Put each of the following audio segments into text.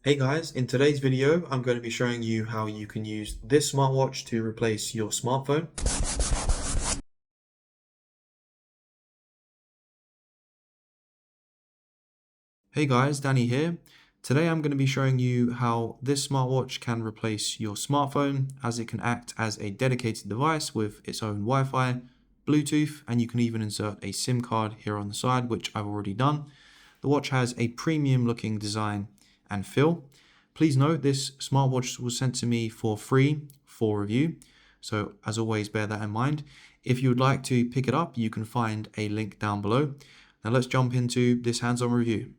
Hey guys, in today's video, I'm going to be showing you how you can use this smartwatch to replace your smartphone. Hey guys, Danny here. Today I'm going to be showing you how this smartwatch can replace your smartphone, as it can act as a dedicated device with its own Wi-Fi, Bluetooth, and you can even insert a SIM card here on the side, which I've already done. The watch has a premium looking design and feel. Please note this smartwatch was sent to me for free for review, so as always bear that in mind. If you would like to pick it up, you can find a link down below. Now let's jump into this hands-on review.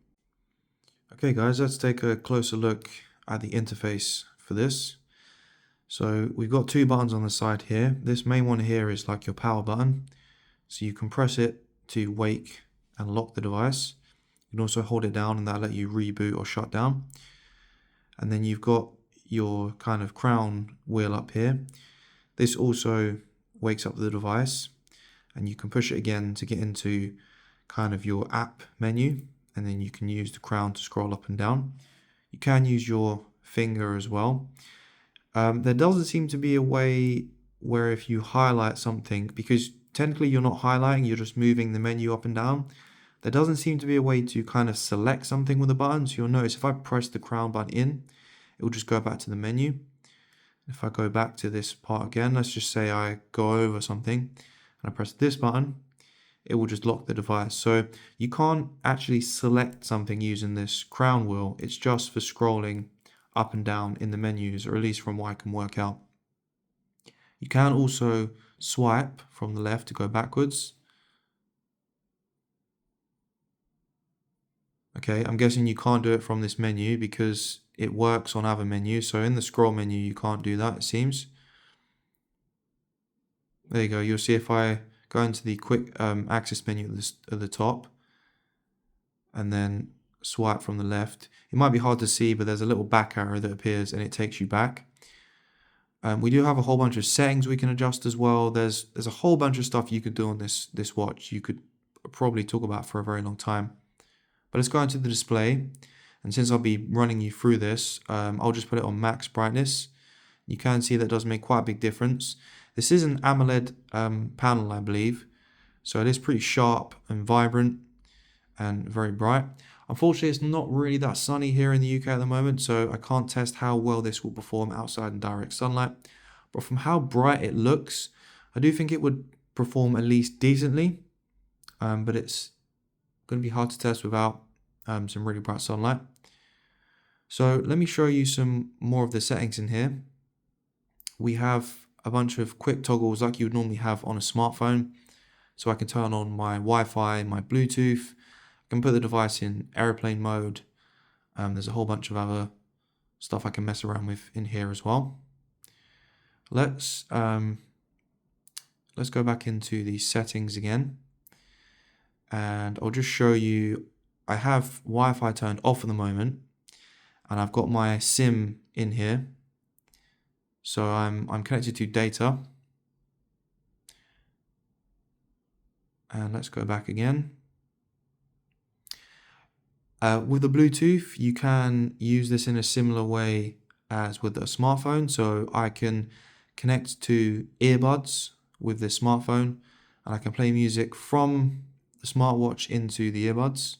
Okay guys, let's take a closer look at the interface for this. So we've got two buttons on the side here. This main one here is like your power button, so you can press it to wake and lock the device. You can also hold it down and that'll let you reboot or shut down. And then you've got your kind of crown wheel up here. This also wakes up the device, and you can push it again to get into kind of your app menu, and then you can use the crown to scroll up and down. You can use your finger as well. There doesn't seem to be a way where if you highlight something, because technically you're not highlighting, you're just moving the menu up and down. There doesn't seem to be a way to kind of select something with the button. So you'll notice if I press the crown button in, it will just go back to the menu. If I go back to this part again, let's just say I go over something and I press this button, it will just lock the device. So you can't actually select something using this crown wheel. It's just for scrolling up and down in the menus, or at least from what I can work out. You can also swipe from the left to go backwards. Okay, I'm guessing you can't do it from this menu because it works on other menus. So in the scroll menu, you can't do that, it seems. There you go. You'll see if I go into the quick access menu at the top and then swipe from the left. It might be hard to see, but there's a little back arrow that appears and it takes you back. We do have a whole bunch of settings we can adjust as well. There's a whole bunch of stuff you could do on this watch. You could probably talk about for a very long time. But let's go into the display, and since I'll be running you through this, I'll just put it on max brightness. You can see that does make quite a big difference. This is an AMOLED panel, I believe, so it is pretty sharp and vibrant and very bright. Unfortunately, it's not really that sunny here in the UK at the moment, so I can't test how well this will perform outside in direct sunlight. But from how bright it looks, I do think it would perform at least decently, but it's going to be hard to test without some really bright sunlight. So let me show you some more of the settings in here. We have a bunch of quick toggles like you would normally have on a smartphone. So I can turn on my Wi-Fi, my Bluetooth. I can put the device in airplane mode. There's a whole bunch of other stuff I can mess around with in here as well. Let's go back into the settings again. And I'll just show you, I have Wi-Fi turned off at the moment, and I've got my SIM in here. So I'm connected to data. And let's go back again. With the Bluetooth, you can use this in a similar way as with a smartphone. So I can connect to earbuds with this smartphone, and I can play music from the smartwatch into the earbuds.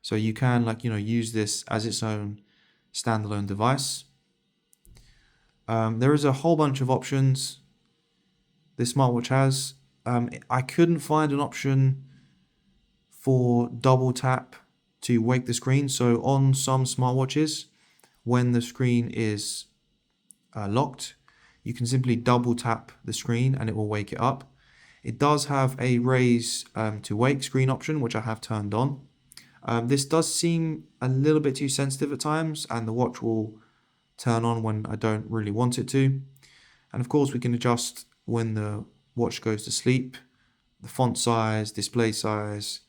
So you can use this as its own standalone device. There is a whole bunch of options this smartwatch has. I couldn't find an option for double tap to wake the screen. So on some smartwatches, when the screen is locked, you can simply double tap the screen and it will wake it up. It does have a raise to wake screen option, which I have turned on. This does seem a little bit too sensitive at times, and the watch will turn on when I don't really want it to. And of course, we can adjust when the watch goes to sleep, the font size, display size.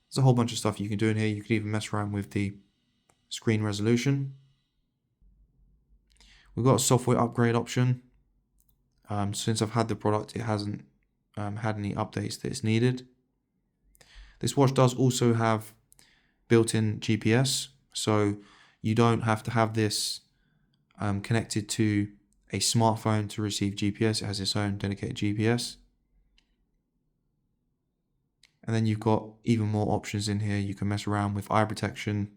There's a whole bunch of stuff you can do in here. You can even mess around with the screen resolution. We've got a software upgrade option. Since I've had the product, it hasn't had any updates that it's needed. This watch does also have built-in GPS, so You don't have to have this connected to a smartphone to receive GPS. It has its own dedicated GPS. And then you've got even more options in here. You can mess around with eye protection.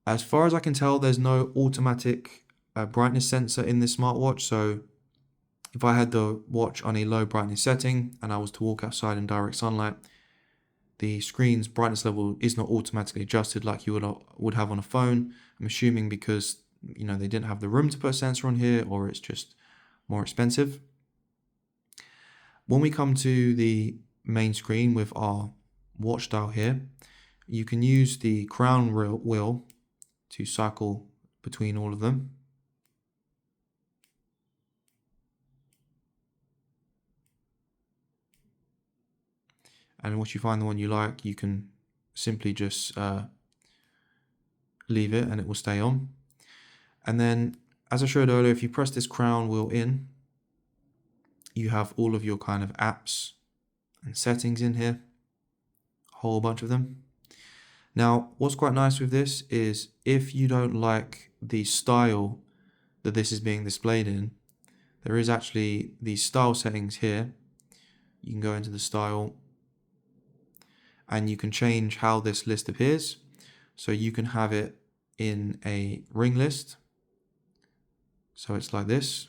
As far as I can tell, there's no automatic brightness sensor in this smartwatch. So if I had the watch on a low brightness setting and I was to walk outside in direct sunlight, the screen's brightness level is not automatically adjusted like you would have on a phone. I'm assuming because, you know, they didn't have the room to put a sensor on here, or it's just more expensive. When we come to the main screen with our watch dial here, you can use the crown wheel to cycle between all of them. And once you find the one you like, you can simply just leave it and it will stay on. And then, as I showed earlier, if you press this crown wheel in, you have all of your kind of apps and settings in here, a whole bunch of them. Now, what's quite nice with this is if you don't like the style that this is being displayed in, there is actually these style settings here. You can go into the style and you can change how this list appears. So you can have it in a ring list. So it's like this.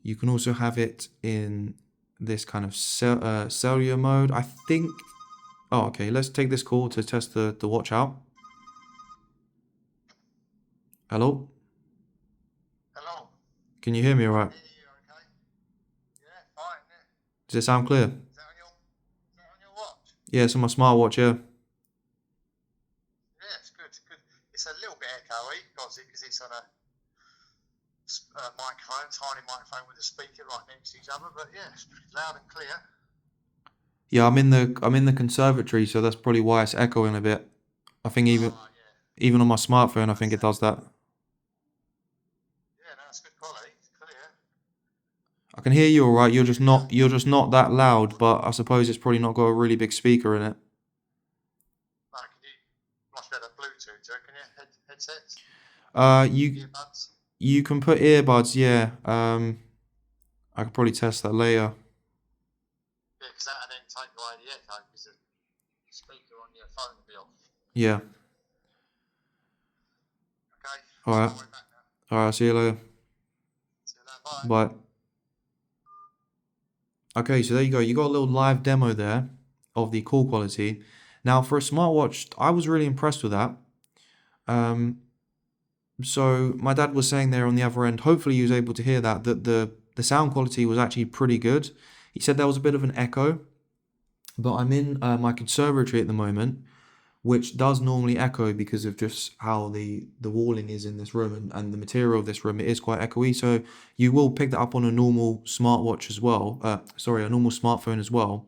You can also have it in this kind of cellular mode, I think. Oh, okay, let's take this call to test the watch out. Hello? Hello. Can you hear me all right? Yeah, okay. Yeah, fine. Yeah. Does it sound clear? Is that on your watch? Yeah, it's on my smartwatch, yeah. Yeah, it's good. Good. It's a little bit echoey because it's on a microphone, tiny microphone with a speaker right next to each other. But yeah, it's pretty loud and clear. Yeah, I'm in the conservatory, so that's probably why it's echoing a bit. I think even on my smartphone, I think it does that. Yeah, no, it's good quality. It's clear. I can hear you all right. You're just not that loud, but I suppose it's probably not got a really big speaker in it. No, must be able to Bluetooth to it. Can you headsets? Earbuds? You can put earbuds, yeah. I could probably test that later. Yeah, because that'll then take away the echo because the speaker on your phone will be off. Yeah. Okay. All right. All right. See you later. See you later. Bye. Bye. Okay, so there you go. You got a little live demo there of the call quality. Now, for a smartwatch, I was really impressed with that. So my dad was saying there on the other end, hopefully he was able to hear that the sound quality was actually pretty good. He said there was a bit of an echo, but I'm in my conservatory at the moment, which does normally echo because of just how the walling is in this room and the material of this room. It is quite echoey, so you will pick that up on a normal smartwatch as well. A normal smartphone as well.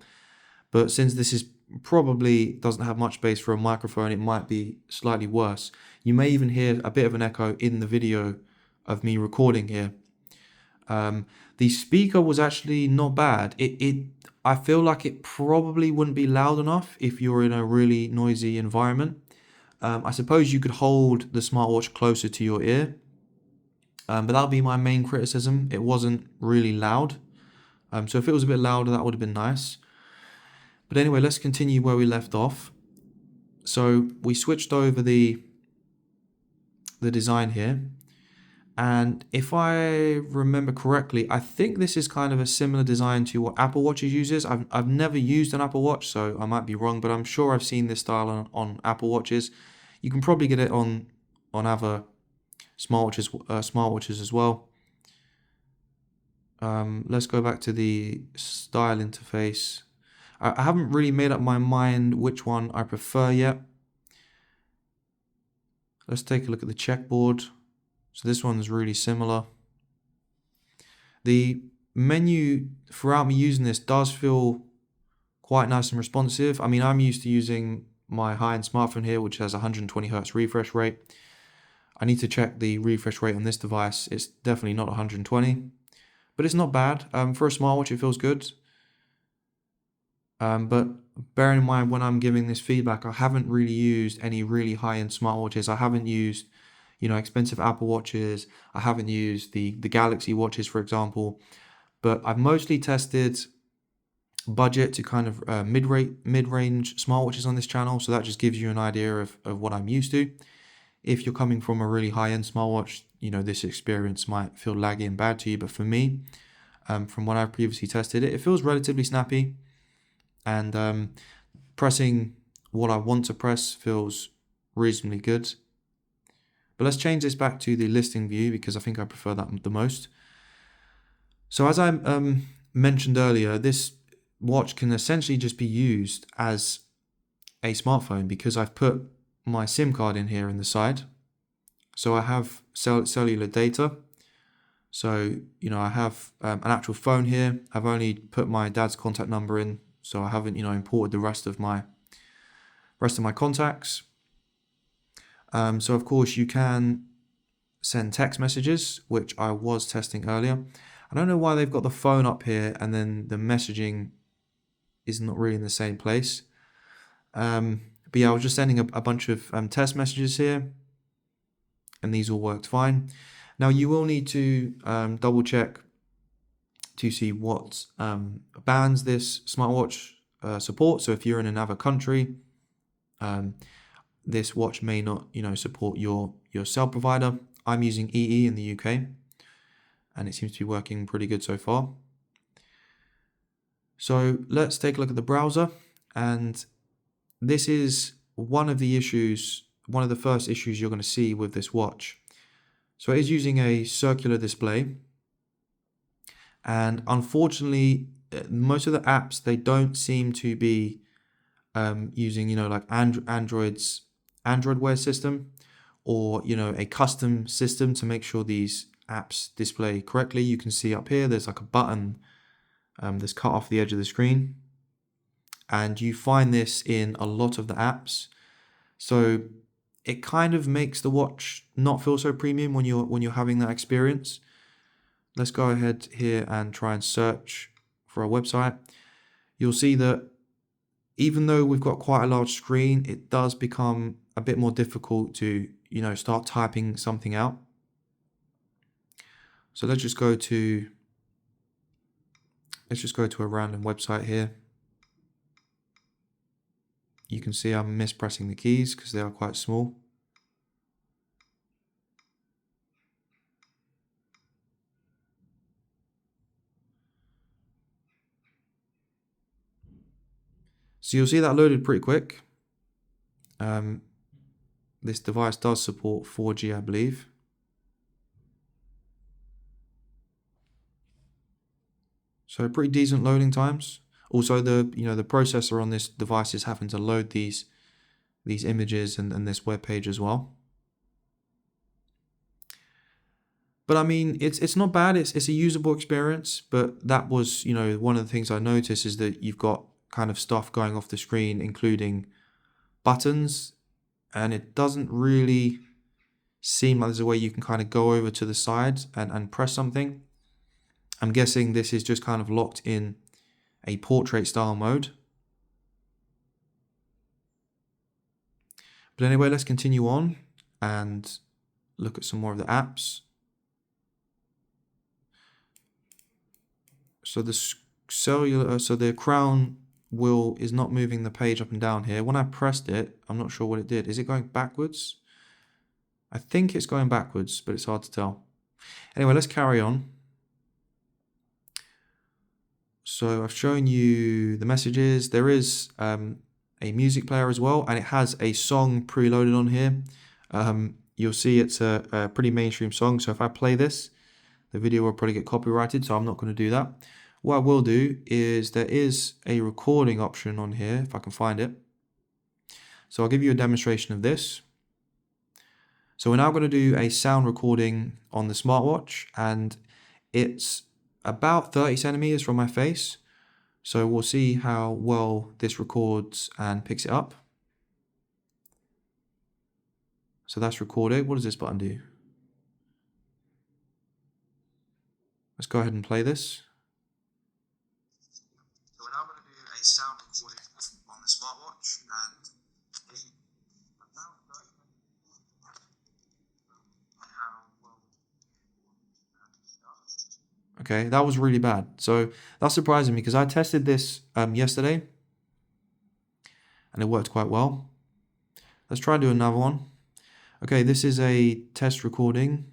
But since this is probably doesn't have much space for a microphone, it might be slightly worse. You may even hear a bit of an echo in the video of me recording here. The speaker was actually not bad. I feel like it probably wouldn't be loud enough if you're in a really noisy environment. I suppose you could hold the smartwatch closer to your ear, but that would be my main criticism. It wasn't really loud. So if it was a bit louder, that would have been nice. But anyway, let's continue where we left off. So we switched over the design here. And if I remember correctly, I think this is kind of a similar design to what Apple Watches uses. I've never used an Apple Watch, so I might be wrong, but I'm sure I've seen this style on Apple Watches. You can probably get it on other smartwatches as well. Let's go back to the style interface. I haven't really made up my mind which one I prefer yet. Let's take a look at the checkboard. So this one's really similar. The menu throughout me using this does feel quite nice and responsive. I mean, I'm used to using my high-end smartphone here, which has 120 Hertz refresh rate. I need to check the refresh rate on this device. It's definitely not 120, but it's not bad. For a smartwatch, it feels good. But bearing in mind when I'm giving this feedback, I haven't really used any really high-end smartwatches. I haven't used, expensive Apple watches. I haven't used the Galaxy watches, for example. But I've mostly tested budget to kind of mid-range smartwatches on this channel. So that just gives you an idea of what I'm used to. If you're coming from a really high-end smartwatch, this experience might feel laggy and bad to you. But for me, from when I've previously tested it, it feels relatively snappy. And pressing what I want to press feels reasonably good. But let's change this back to the listing view because I think I prefer that the most. So as I mentioned earlier, this watch can essentially just be used as a smartphone because I've put my SIM card in here in the side. So I have cellular data. So, I have an actual phone here. I've only put my dad's contact number in, so I haven't, imported the rest of my contacts. So of course you can send text messages, which I was testing earlier. I don't know why they've got the phone up here and then the messaging is not really in the same place. But yeah, I was just sending a bunch of test messages here, and these all worked fine. Now you will need to double check to see what bands this smartwatch supports. So if you're in another country, this watch may not, support your cell provider. I'm using EE in the UK, and it seems to be working pretty good so far. So let's take a look at the browser, and this is one of the first issues you're going to see with this watch. So it is using a circular display, and unfortunately, most of the apps, they don't seem to be using, like Android's Android Wear system, or, a custom system to make sure these apps display correctly. You can see up here, there's like a button that's cut off the edge of the screen. And you find this in a lot of the apps. So it kind of makes the watch not feel so premium when you're having that experience. Let's go ahead here and try and search for a website. You'll see that even though we've got quite a large screen, it does become a bit more difficult to, start typing something out. So let's just go to a random website here. You can see I'm mispressing the keys because they are quite small. So you'll see that loaded pretty quick. This device does support 4G, I believe. So pretty decent loading times. Also, the processor on this device is having to load these images and this web page as well. But I mean, it's not bad. It's a usable experience. But that was, one of the things I noticed is that you've got kind of stuff going off the screen, including buttons, and it doesn't really seem like there's a way you can kind of go over to the side and press something. I'm guessing this is just kind of locked in a portrait style mode. But anyway, let's continue on and look at some more of the apps. So the crown wheel is not moving the page up and down here. When I pressed it, I'm not sure what it did. Is it going backwards? I think it's going backwards, but it's hard to tell. Anyway, let's carry on. So I've shown you the messages. There is a music player as well, and it has a song preloaded on here. You'll see it's a pretty mainstream song. So if I play this, the video will probably get copyrighted, so I'm not going to do that. What I will do is there is a recording option on here, if I can find it. So I'll give you a demonstration of this. So we're now going to do a sound recording on the smartwatch, and it's about 30 centimeters from my face. So we'll see how well this records and picks it up. So that's recorded. What does this button do? Let's go ahead and play this. So we're now going to do a sound recording on the smartwatch, and okay, that was really bad. So that's surprising me because I tested this yesterday and it worked quite well. Let's try and do another one. Okay, this is a test recording.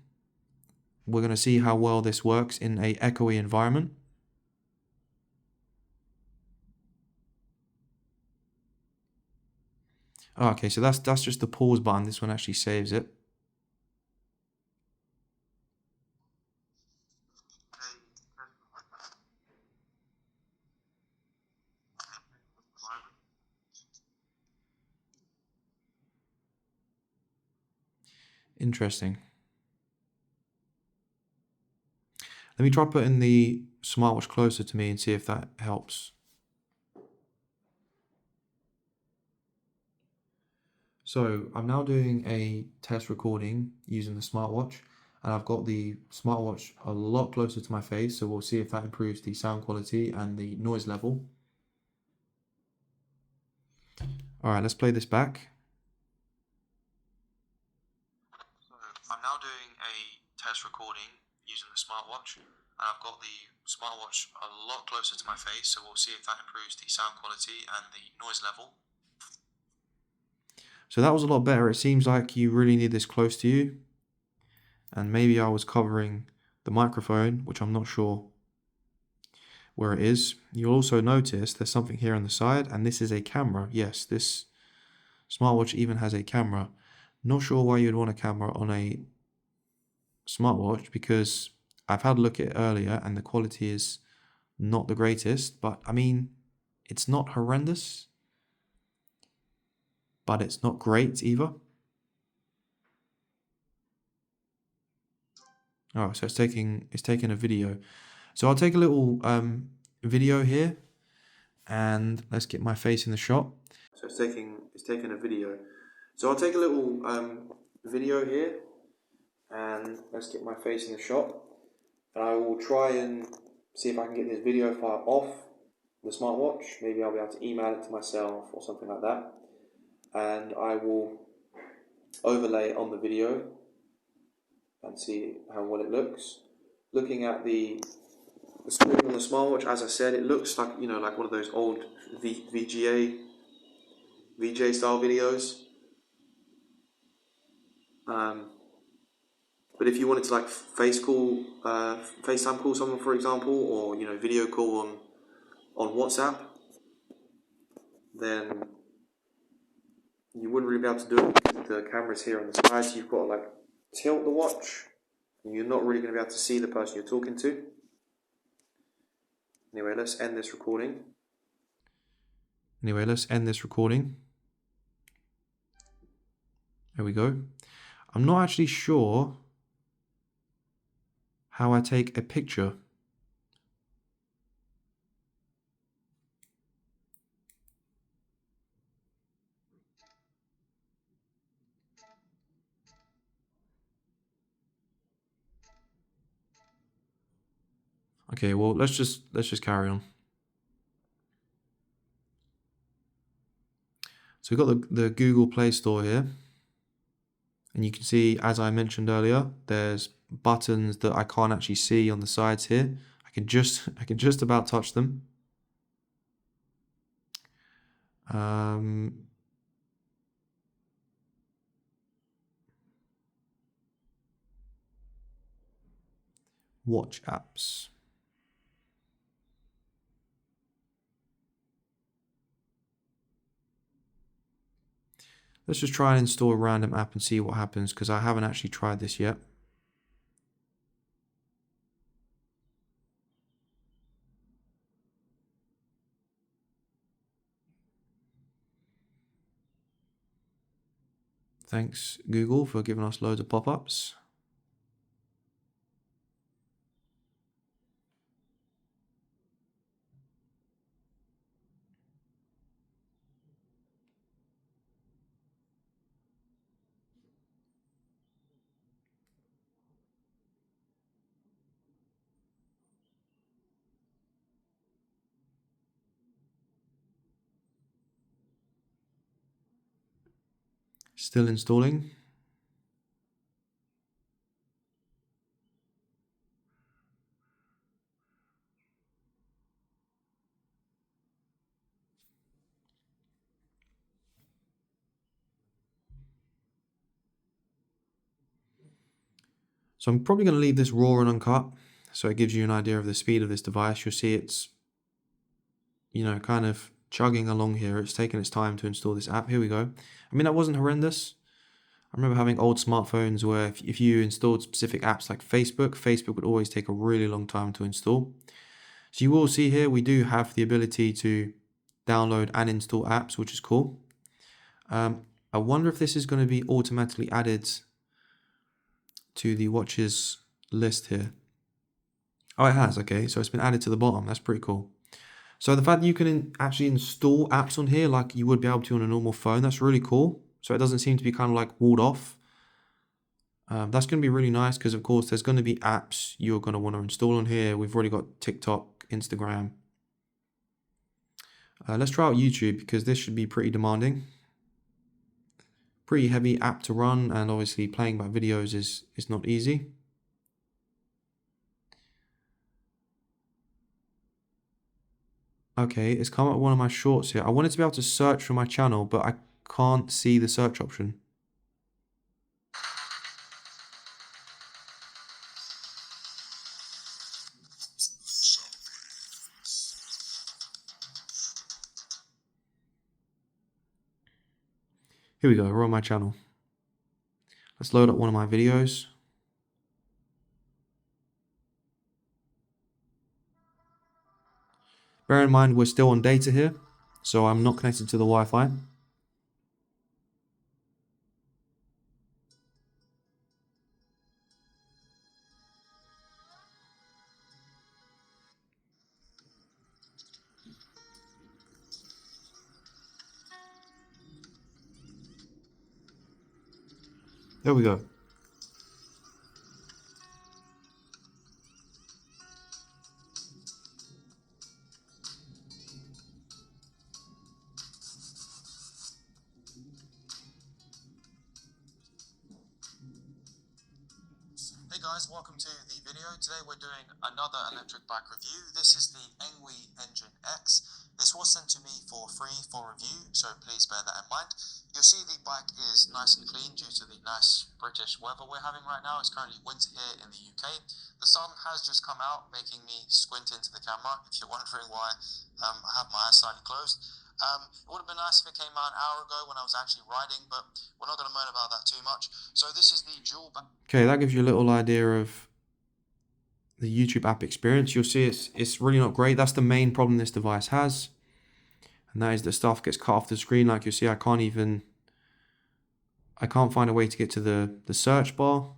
We're going to see how well this works in a echoey environment. Oh, okay, so that's just the pause button. This one actually saves it. Interesting. Let me try putting the smartwatch closer to me and see if that helps. So I'm now doing a test recording using the smartwatch, and I've got the smartwatch a lot closer to my face, so we'll see if that improves the sound quality and the noise level. All right, let's play this back. So I'm now doing a test recording using the smartwatch, and I've got the smartwatch a lot closer to my face, so we'll see if that improves the sound quality and the noise level. So that was a lot better. It seems like you really need this close to you, and maybe I was covering the microphone, which I'm not sure where it is. You'll also notice there's something here on the side, and this is a camera. Yes, this smartwatch even has a camera. Not sure why you'd want a camera on a smartwatch, because I've had a look at it earlier and the quality is not the greatest, but I mean, it's not horrendous, but it's not great either. Oh, so it's taking a video. So I'll take a little video here, and let's get my face in the shot. So it's taking a video. So I'll take a little video here, and let's get my face in the shot. And I will try and see if I can get this video file off the smartwatch. Maybe I'll be able to email it to myself or something like that. And I will overlay it on the video and see how well it looks. Looking at the screen on the smartwatch, as I said, it looks like, you know, like one of those old VJ style videos. But if you wanted to like FaceTime call someone, for example, or, you know, video call on WhatsApp, then you wouldn't really be able to do it because the camera's here on the side, so you've got to like tilt the watch, and you're not really going to be able to see the person you're talking to. Anyway, let's end this recording. There we go. I'm not actually sure how I take a picture. Okay, well, let's just carry on. So we've got the Google Play Store here, and you can see, as I mentioned earlier, there's buttons that I can't actually see on the sides here. I can just about touch them. Watch apps. Let's just try and install a random app and see what happens, because I haven't actually tried this yet. Thanks, Google, for giving us loads of pop-ups. Still installing. So I'm probably going to leave this raw and uncut, so it gives you an idea of the speed of this device. You'll see it's, kind of chugging along here. It's taking its time to install this app. Here we go. I mean, that wasn't horrendous. I remember having old smartphones where if you installed specific apps like Facebook would always take a really long time to install. So you will see here, we do have the ability to download and install apps, which is cool. I wonder if this is going to be automatically added to the watches list here. Oh, it has. Okay, so it's been added to the bottom. That's pretty cool. So the fact that you can actually install apps on here like you would be able to on a normal phone, that's really cool. So it doesn't seem to be kind of like walled off. That's going to be really nice because, of course, there's going to be apps you're going to want to install on here. We've already got TikTok, Instagram. Let's try out YouTube because this should be pretty demanding. Pretty heavy app to run, and obviously playing back videos is not easy. Okay, it's come up with one of my shorts here. I wanted to be able to search for my channel, but I can't see the search option. Here we go, we're on my channel. Let's load up one of my videos. Bear in mind, we're still on data here, so I'm not connected to the Wi-Fi. There we go. Hey guys, welcome to the video. Today we're doing another electric bike review. This is the Engwe Engine X. This was sent to me for free for review, so please bear that in mind. You'll see the bike is nice and clean due to the nice British weather we're having right now. It's currently winter here in the UK. The sun has just come out, making me squint into the camera, if you're wondering why I have my eyes slightly closed. It would have been nice if it came out an hour ago when I was actually riding, but we're not going to moan about that too much. So this is the dual back. Okay, that gives you a little idea of the YouTube app experience. You'll see it's really not great. That's the main problem this device has. And that is that stuff gets cut off the screen. Like you see, I can't find a way to get to the search bar.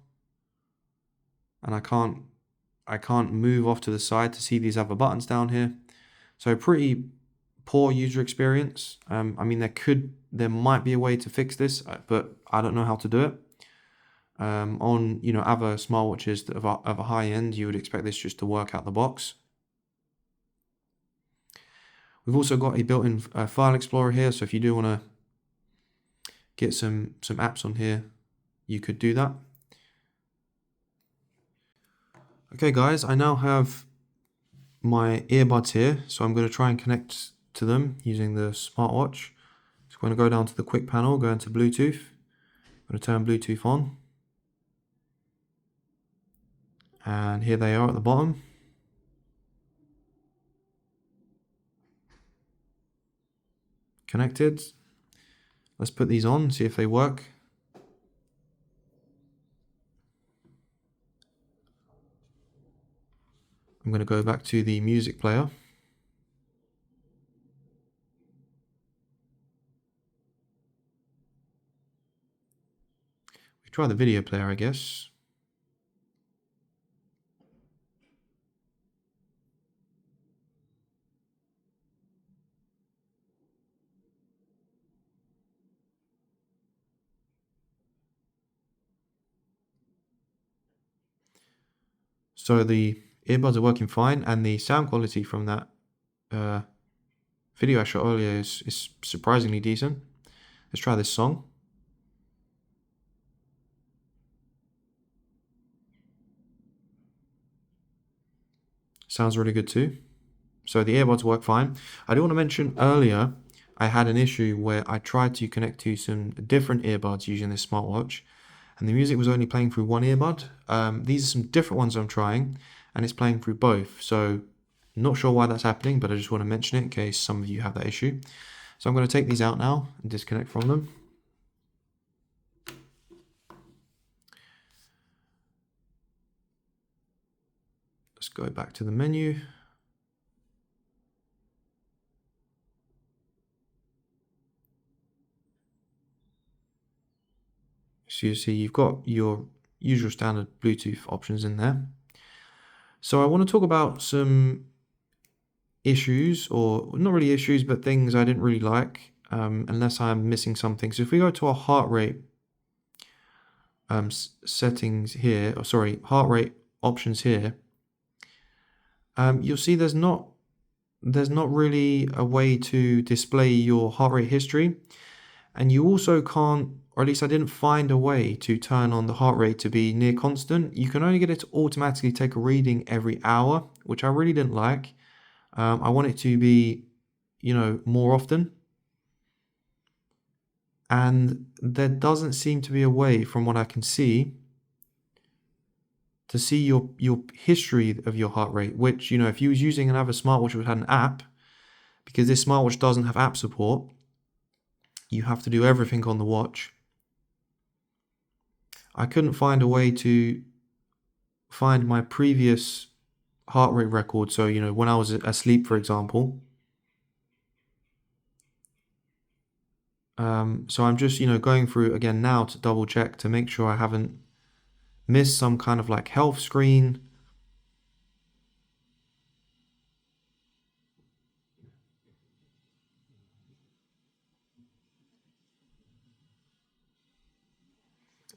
And I can't move off to the side to see these other buttons down here. So pretty poor user experience. I mean, there might be a way to fix this, but I don't know how to do it. On other smartwatches of a high end, you would expect this just to work out the box. We've also got a built-in file explorer here, so if you do want to get some apps on here, you could do that. Okay guys, I now have my earbuds here, so I'm going to try and connect to them using the smartwatch. So I'm going to go down to the quick panel, go into Bluetooth. I'm going to turn Bluetooth on. And here they are at the bottom. Connected. Let's put these on, see if they work. I'm going to go back to the music player. We try the video player, I guess. So the earbuds are working fine, and the sound quality from that video I shot earlier is surprisingly decent. Let's try this song. Sounds really good too. So the earbuds work fine. I do want to mention earlier, I had an issue where I tried to connect to some different earbuds using this smartwatch, and the music was only playing through one earbud. These are some different ones I'm trying, and it's playing through both. So not sure why that's happening, but I just want to mention it in case some of you have that issue. So I'm going to take these out now and disconnect from them. Let's go back to the menu. So you see you've got your usual standard Bluetooth options in there. So I want to talk about some issues, or not really issues, but things I didn't really like, unless I'm missing something. So if we go to our heart rate settings here, or sorry, heart rate options here, you'll see there's not really a way to display your heart rate history, and you also can't, or at least I didn't find a way to turn on the heart rate to be near constant. You can only get it to automatically take a reading every hour, which I really didn't like. I want it to be, more often. And there doesn't seem to be a way, from what I can see, to see your history of your heart rate, which, if you was using another smartwatch which had an app, because this smartwatch doesn't have app support, you have to do everything on the watch. I couldn't find a way to find my previous heart rate record. So, when I was asleep, for example. So I'm just, going through again now to double check to make sure I haven't missed some kind of like health screen.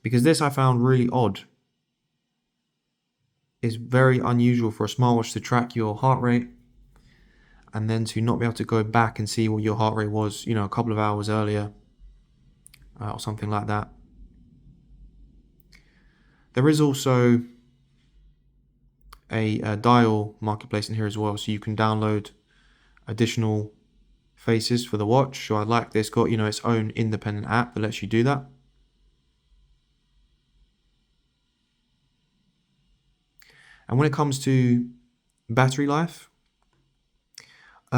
Because this I found really odd. It's very unusual for a smartwatch to track your heart rate and then to not be able to go back and see what your heart rate was, a couple of hours earlier, or something like that. There is also a dial marketplace in here as well, so you can download additional faces for the watch. So I like this, got its own independent app that lets you do that. And when it comes to battery life,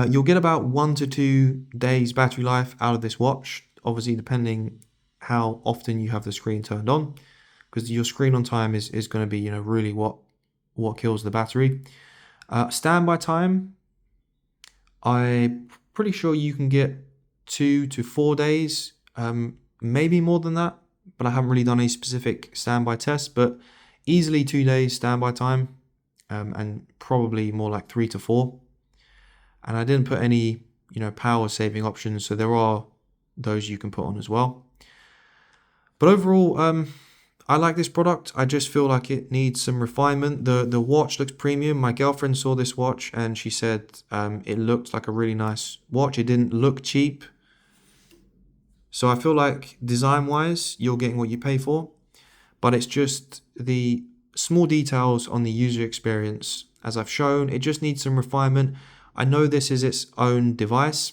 you'll get about 1 to 2 days battery life out of this watch, obviously depending how often you have the screen turned on, because your screen on time is going to be really what kills the battery. Standby time, I'm pretty sure you can get 2 to 4 days, maybe more than that, but I haven't really done any specific standby tests, but easily 2 days standby time, and probably more like 3 to 4. And I didn't put any power saving options, so there are those you can put on as well. But overall, I like this product. I just feel like it needs some refinement. The watch looks premium. My girlfriend saw this watch and she said it looked like a really nice watch. It didn't look cheap. So I feel like design-wise, you're getting what you pay for. But it's just the small details on the user experience. As I've shown, it just needs some refinement. I know this is its own device,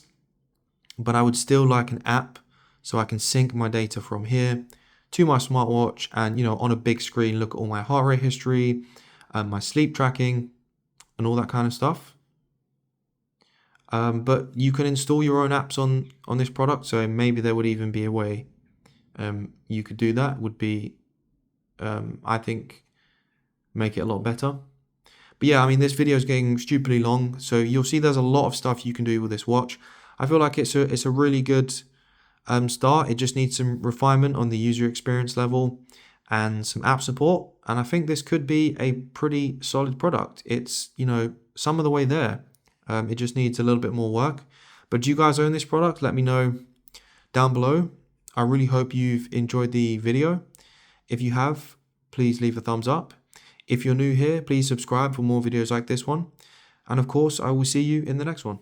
but I would still like an app so I can sync my data from here to my smartwatch and, on a big screen, look at all my heart rate history, my sleep tracking, and all that kind of stuff. But you can install your own apps on this product, so maybe there would even be a way you could do that. Would be, I think, make it a lot better. But yeah, this video is getting stupidly long, so you'll see there's a lot of stuff you can do with this watch. I feel like it's a really good start. It just needs some refinement on the user experience level and some app support. And I think this could be a pretty solid product. It's, some of the way there. It just needs a little bit more work. But do you guys own this product? Let me know down below. I really hope you've enjoyed the video. If you have, please leave a thumbs up. If you're new here, please subscribe for more videos like this one. And of course, I will see you in the next one.